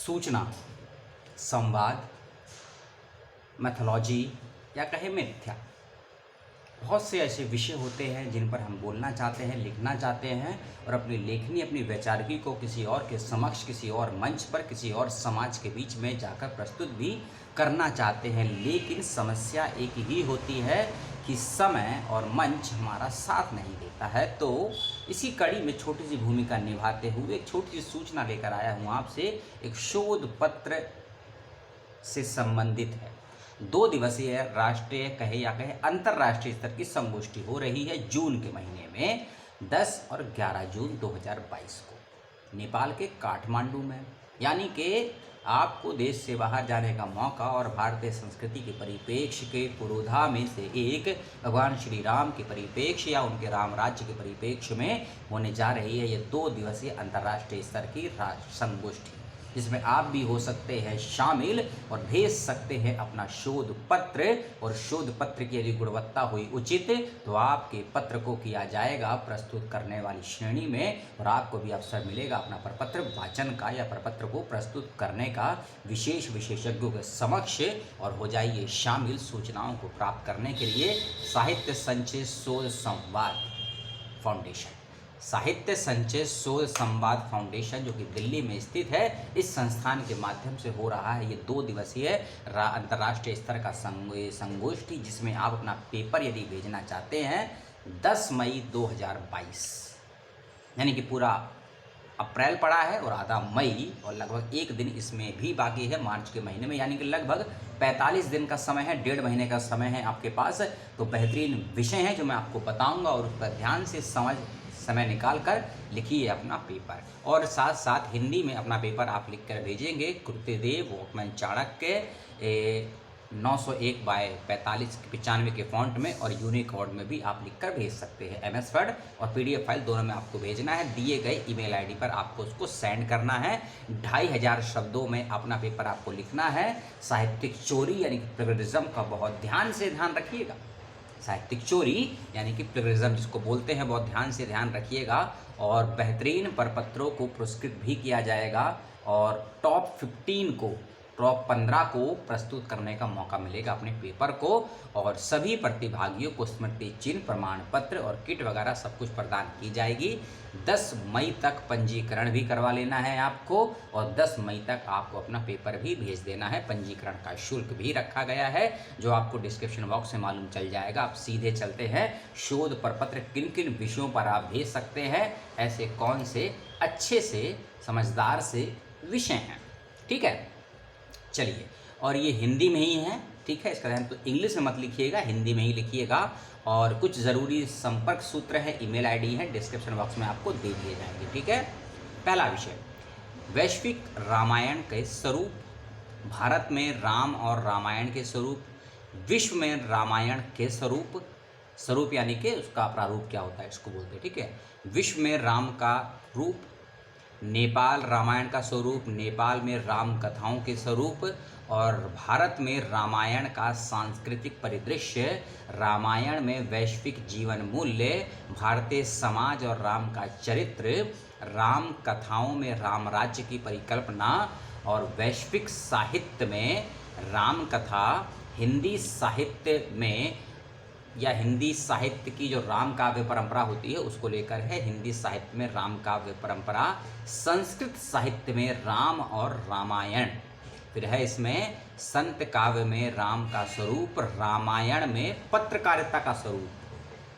सूचना, संवाद, मैथोलॉजी या कहे मिथ्या, बहुत से ऐसे विषय होते हैं जिन पर हम बोलना चाहते हैं, लिखना चाहते हैं और अपनी लेखनी, अपनी वैचारिकी को किसी और के समक्ष, किसी और मंच पर, किसी और समाज के बीच में जाकर प्रस्तुत भी करना चाहते हैं। लेकिन समस्या एक ही होती है कि समय और मंच हमारा साथ नहीं देता है। तो इसी कड़ी में छोटी सी भूमिका निभाते हुए एक छोटी सी सूचना लेकर आया हूँ आपसे। एक शोध पत्र से संबंधित है। 2 दिवसीय राष्ट्रीय कहे या कहे अंतर्राष्ट्रीय स्तर की संगोष्ठी हो रही है जून के महीने में 10 और 11 जून 2022 को नेपाल के काठमांडू में। यानी कि आपको देश से बाहर जाने का मौका और भारतीय संस्कृति के परिप्रेक्ष्य के पुरोधा में से एक भगवान श्री राम के परिप्रेक्ष्य या उनके राम राज्य के परिप्रेक्ष्य में होने जा रही है ये 2 दिवसीय अंतर्राष्ट्रीय स्तर की संगोष्ठी, जिसमें आप भी हो सकते हैं शामिल और भेज सकते हैं अपना शोध पत्र। और शोध पत्र की यदि गुणवत्ता हुई उचित तो आपके पत्र को किया जाएगा प्रस्तुत करने वाली श्रेणी में और आपको भी अवसर मिलेगा अपना प्रपत्र वाचन का या प्रपत्र को प्रस्तुत करने का विशेष विशेषज्ञों के समक्ष। और हो जाइए शामिल सूचनाओं को प्राप्त करने के लिए साहित्य संचय शोध संवाद फाउंडेशन, साहित्य संचय शोध संवाद फाउंडेशन जो कि दिल्ली में स्थित है, इस संस्थान के माध्यम से हो रहा है ये 2 दिवसीय अंतर्राष्ट्रीय स्तर का संगोष्ठी, जिसमें आप अपना पेपर यदि भेजना चाहते हैं 10 मई 2022, यानी कि पूरा अप्रैल पड़ा है और आधा मई और लगभग 1 दिन इसमें भी बाकी है मार्च के महीने में, यानी कि लगभग 45 दिन का समय है, 1.5 महीने का समय है आपके पास। तो बेहतरीन विषय है जो मैं आपको बताऊंगा और उस पर ध्यान से समय निकाल कर लिखिए अपना पेपर। और साथ साथ हिंदी में अपना पेपर आप लिख कर भेजेंगे कृत्यदेव वॉकमैन चाणक्य 901/45-95 के फॉन्ट में और यूनिकोड में भी आप लिखकर भेज सकते हैं। MS वर्ड और PDF फाइल दोनों में आपको भेजना है। दिए गए ईमेल ID पर आपको उसको सेंड करना है। 2500 शब्दों में अपना पेपर आपको लिखना है। साहित्यिक चोरी यानी कि प्लेगरिज्म का बहुत ध्यान से ध्यान रखिएगा। साहित्यिक चोरी यानी कि प्लेगरिज्म जिसको बोलते हैं, बहुत ध्यान से ध्यान रखिएगा। और बेहतरीन प्रपत्रों को पुरस्कृत भी किया जाएगा और टॉप 15 को प्रस्तुत करने का मौका मिलेगा अपने पेपर को। और सभी प्रतिभागियों को स्मृति चिन्ह, प्रमाण पत्र और किट वगैरह सब कुछ प्रदान की जाएगी। 10 मई तक पंजीकरण भी करवा लेना है आपको और 10 मई तक आपको अपना पेपर भी भेज देना है। पंजीकरण का शुल्क भी रखा गया है जो आपको डिस्क्रिप्शन बॉक्स से मालूम चल जाएगा। आप सीधे चलते हैं शोध प्रपत्र किन किन विषयों पर आप भेज सकते हैं, ऐसे कौन से अच्छे से समझदार से विषय हैं, ठीक है। चलिए, और ये हिंदी में ही है, ठीक है। इसका ध्यान तो इंग्लिश में मत लिखिएगा, हिंदी में ही लिखिएगा। और कुछ ज़रूरी संपर्क सूत्र है, ईमेल ID है, डिस्क्रिप्शन बॉक्स में आपको दे दिए जाएंगे, ठीक है। पहला विषय, वैश्विक रामायण के स्वरूप, भारत में राम और रामायण के स्वरूप, विश्व में रामायण के स्वरूप, स्वरूप यानी कि उसका प्रारूप क्या होता है इसको बोलते हैं, ठीक है। विश्व में राम का रूप, नेपाल रामायण का स्वरूप, नेपाल में राम कथाओं के स्वरूप, और भारत में रामायण का सांस्कृतिक परिदृश्य, रामायण में वैश्विक जीवन मूल्य, भारतीय समाज और राम का चरित्र, राम कथाओं में राम राज्य की परिकल्पना, और वैश्विक साहित्य में राम कथा, हिंदी साहित्य में या हिंदी साहित्य की जो राम काव्य परंपरा होती है उसको लेकर है, हिंदी साहित्य में राम काव्य परंपरा, संस्कृत साहित्य में राम और रामायण, फिर है इसमें संत काव्य में राम का स्वरूप, रामायण में पत्रकारिता का स्वरूप।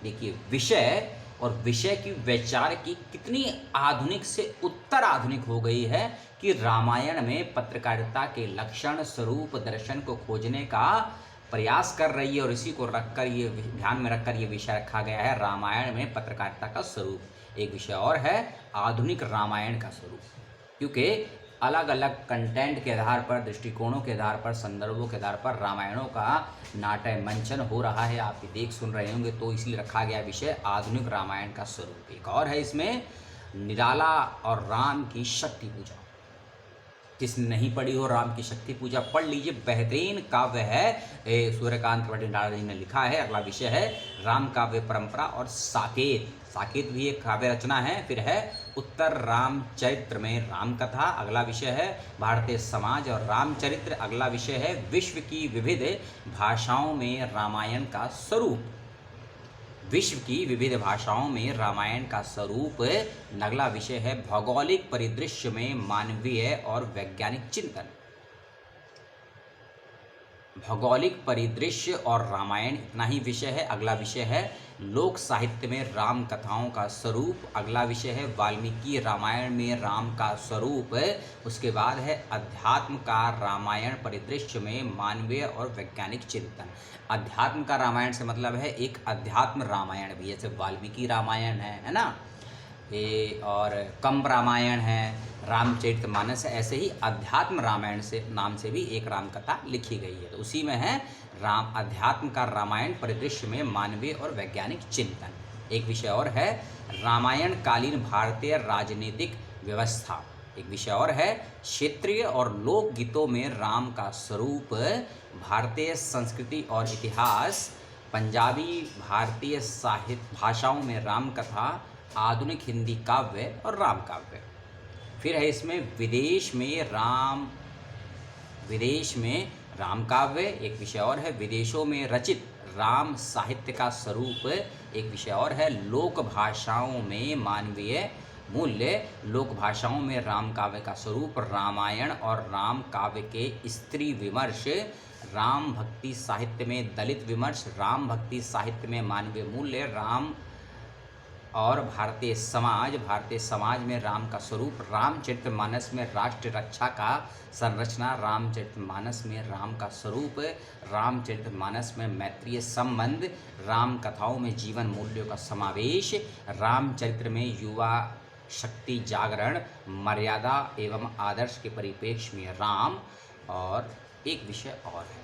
देखिए विषय और विषय की वैचार की कितनी आधुनिक से उत्तर आधुनिक हो गई है कि रामायण में पत्रकारिता के लक्षण, स्वरूप, दर्शन को खोजने का प्रयास कर रही है और इसी को रखकर ये ध्यान में रखकर ये विषय रखा गया है, रामायण में पत्रकारिता का स्वरूप। एक विषय और है आधुनिक रामायण का स्वरूप, क्योंकि अलग अलग कंटेंट के आधार पर, दृष्टिकोणों के आधार पर, संदर्भों के आधार पर रामायणों का नाट्य मंचन हो रहा है, आप देख सुन रहे होंगे, तो इसलिए रखा गया विषय आधुनिक रामायण का स्वरूप। एक और है इसमें निराला और राम की शक्ति पूजा। जिसने नहीं पढ़ी हो राम की शक्ति पूजा पढ़ लीजिए, बेहतरीन काव्य है, सूर्यकांत भट्टाचार्य जी ने लिखा है। अगला विषय है राम काव्य परंपरा और साकेत। साकेत भी एक काव्य रचना है। फिर है उत्तर रामचरित्र में राम कथा, अगला विषय है भारतीय समाज और रामचरित्र, अगला विषय है विश्व की विविध भाषाओं में रामायण का स्वरूप, विश्व की विविध भाषाओं में रामायण का स्वरूप। अगला विषय है भौगोलिक परिदृश्य में मानवीय और वैज्ञानिक चिंतन, भौगोलिक परिदृश्य और रामायण इतना ही विषय है। अगला विषय है लोक साहित्य में राम कथाओं का स्वरूप, अगला विषय है वाल्मीकि रामायण में राम का स्वरूप। उसके बाद है अध्यात्म का रामायण परिदृश्य में मानवीय और वैज्ञानिक चिंतन। अध्यात्म का रामायण से मतलब है एक अध्यात्म रामायण भी, जैसे वाल्मीकि रामायण है ना, ये और कंब रामायण है, रामचरितमानस है, ऐसे ही अध्यात्म रामायण से नाम से भी एक राम कथा लिखी गई है। तो उसी में है राम अध्यात्म का रामायण परिदृश्य में मानवीय और वैज्ञानिक चिंतन। एक विषय और है रामायण कालीन भारतीय राजनीतिक व्यवस्था। एक विषय और है क्षेत्रीय और लोक गीतों में राम का स्वरूप, भारतीय संस्कृति और इतिहास, पंजाबी भारतीय साहित्य भाषाओं में राम कथा, आधुनिक हिंदी काव्य और राम काव्य। फिर है इसमें विदेश में राम काव्य। एक विषय और है विदेशों में रचित राम साहित्य का स्वरूप। एक विषय और है लोक भाषाओं में मानवीय मूल्य, लोक भाषाओं में राम काव्य का स्वरूप, रामायण और राम काव्य के स्त्री विमर्श, राम भक्ति साहित्य में दलित विमर्श, राम भक्ति साहित्य में मानवीय मूल्य, राम और भारतीय समाज में राम का स्वरूप, रामचरितमानस में राष्ट्र रक्षा का संरचना, रामचरितमानस में राम का स्वरूप, रामचरितमानस में मैत्रीय संबंध, राम कथाओं में जीवन मूल्यों का समावेश, रामचरित्र में युवा शक्ति जागरण, मर्यादा एवं आदर्श के परिप्रेक्ष्य में राम। और एक विषय और है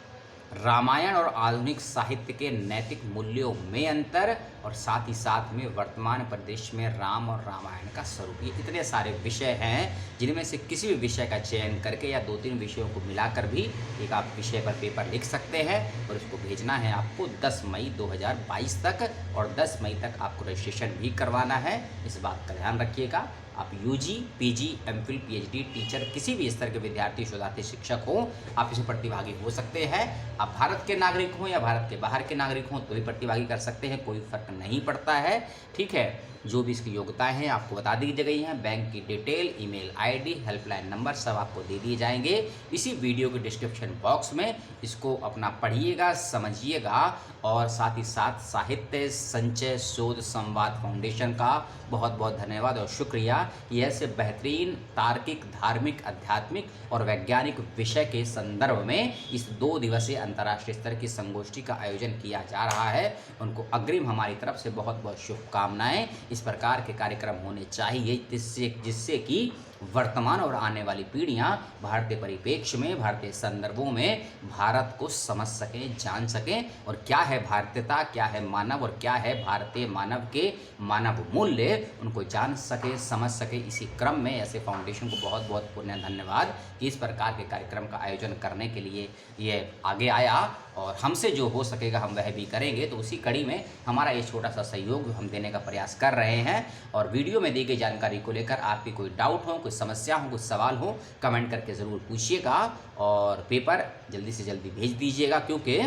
रामायण और आधुनिक साहित्य के नैतिक मूल्यों में अंतर, और साथ ही साथ में वर्तमान परिदृश्य में राम और रामायण का स्वरूप। ये इतने सारे विषय हैं जिनमें से किसी भी विषय का चयन करके या 2-3 विषयों को मिलाकर भी एक आप विषय पर पेपर लिख सकते हैं, और इसको भेजना है आपको 10 मई 2022 तक, और 10 मई तक आपको रजिस्ट्रेशन भी करवाना है। इस बात का ध्यान रखिएगा। आप UG, PG, MPhil, PhD, teacher, किसी भी स्तर के विद्यार्थी, शोधार्थी, शिक्षक हो, आप इसमें प्रतिभागी हो सकते हैं। आप भारत के नागरिक हों या भारत के बाहर के नागरिक हों तो भी प्रतिभागी कर सकते हैं, कोई फर्क नहीं पड़ता है। ठीक है, जो भी इसकी योग्यताएं हैं आपको बता दी गई हैं। बैंक की detail, email ID, helpline number सब आपको दे दिए जाएंगे इसी वीडियो के डिस्क्रिप्शन बॉक्स में। इसको अपना पढ़िएगा, समझिएगा, और साथ ही साथ साहित्य संचय शोध संवाद फाउंडेशन का बहुत बहुत धन्यवाद और शुक्रिया। ये ऐसे बेहतरीन तार्किक, धार्मिक, आध्यात्मिक और वैज्ञानिक विषय के संदर्भ में इस 2 दिवसीय अंतर्राष्ट्रीय स्तर की संगोष्ठी का आयोजन किया जा रहा है। उनको अग्रिम हमारी तरफ से बहुत बहुत शुभकामनाएं। इस प्रकार के कार्यक्रम होने चाहिए जिससे कि वर्तमान और आने वाली पीढ़ियां भारतीय परिप्रेक्ष्य में, भारतीय संदर्भों में भारत को समझ सकें, जान सकें, और क्या है भारतीयता, क्या है मानव, और क्या है भारतीय मानव के मानव मूल्य, उनको जान सके, समझ सके। इसी क्रम में ऐसे फाउंडेशन को बहुत बहुत पुण्य धन्यवाद कि इस प्रकार के कार्यक्रम का आयोजन करने के लिए ये आगे आया, और हमसे जो हो सकेगा हम वह भी करेंगे। तो उसी कड़ी में हमारा ये छोटा सा सहयोग हम देने का प्रयास कर रहे हैं। और वीडियो में दी गई जानकारी को लेकर आपकी कोई डाउट हो, कोई समस्या हो, कुछ सवाल हो, कमेंट करके ज़रूर पूछिएगा, और पेपर जल्दी से जल्दी भेज दीजिएगा। क्योंकि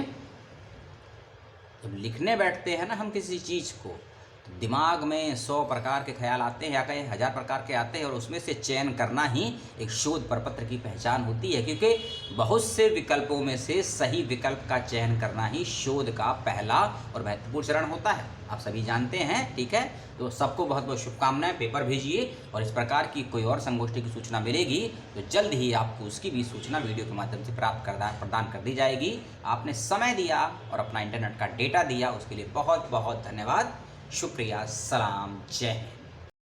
जब लिखने बैठते हैं ना हम किसी चीज़ को, तो दिमाग में 100 प्रकार के ख्याल आते हैं या कई 1000 प्रकार के आते हैं, और उसमें से चयन करना ही एक शोध प्रपत्र की पहचान होती है। क्योंकि बहुत से विकल्पों में से सही विकल्प का चयन करना ही शोध का पहला और महत्वपूर्ण चरण होता है, आप सभी जानते हैं। ठीक है, तो सबको बहुत बहुत शुभकामनाएं। पेपर भेजिए, और इस प्रकार की कोई और संगोष्ठी की सूचना मिलेगी तो जल्द ही आपको उसकी भी सूचना वीडियो के माध्यम से प्रदान कर दी जाएगी। आपने समय दिया और अपना इंटरनेट का डेटा दिया, उसके लिए बहुत बहुत धन्यवाद, शुक्रिया, सलाम, जय हिंद।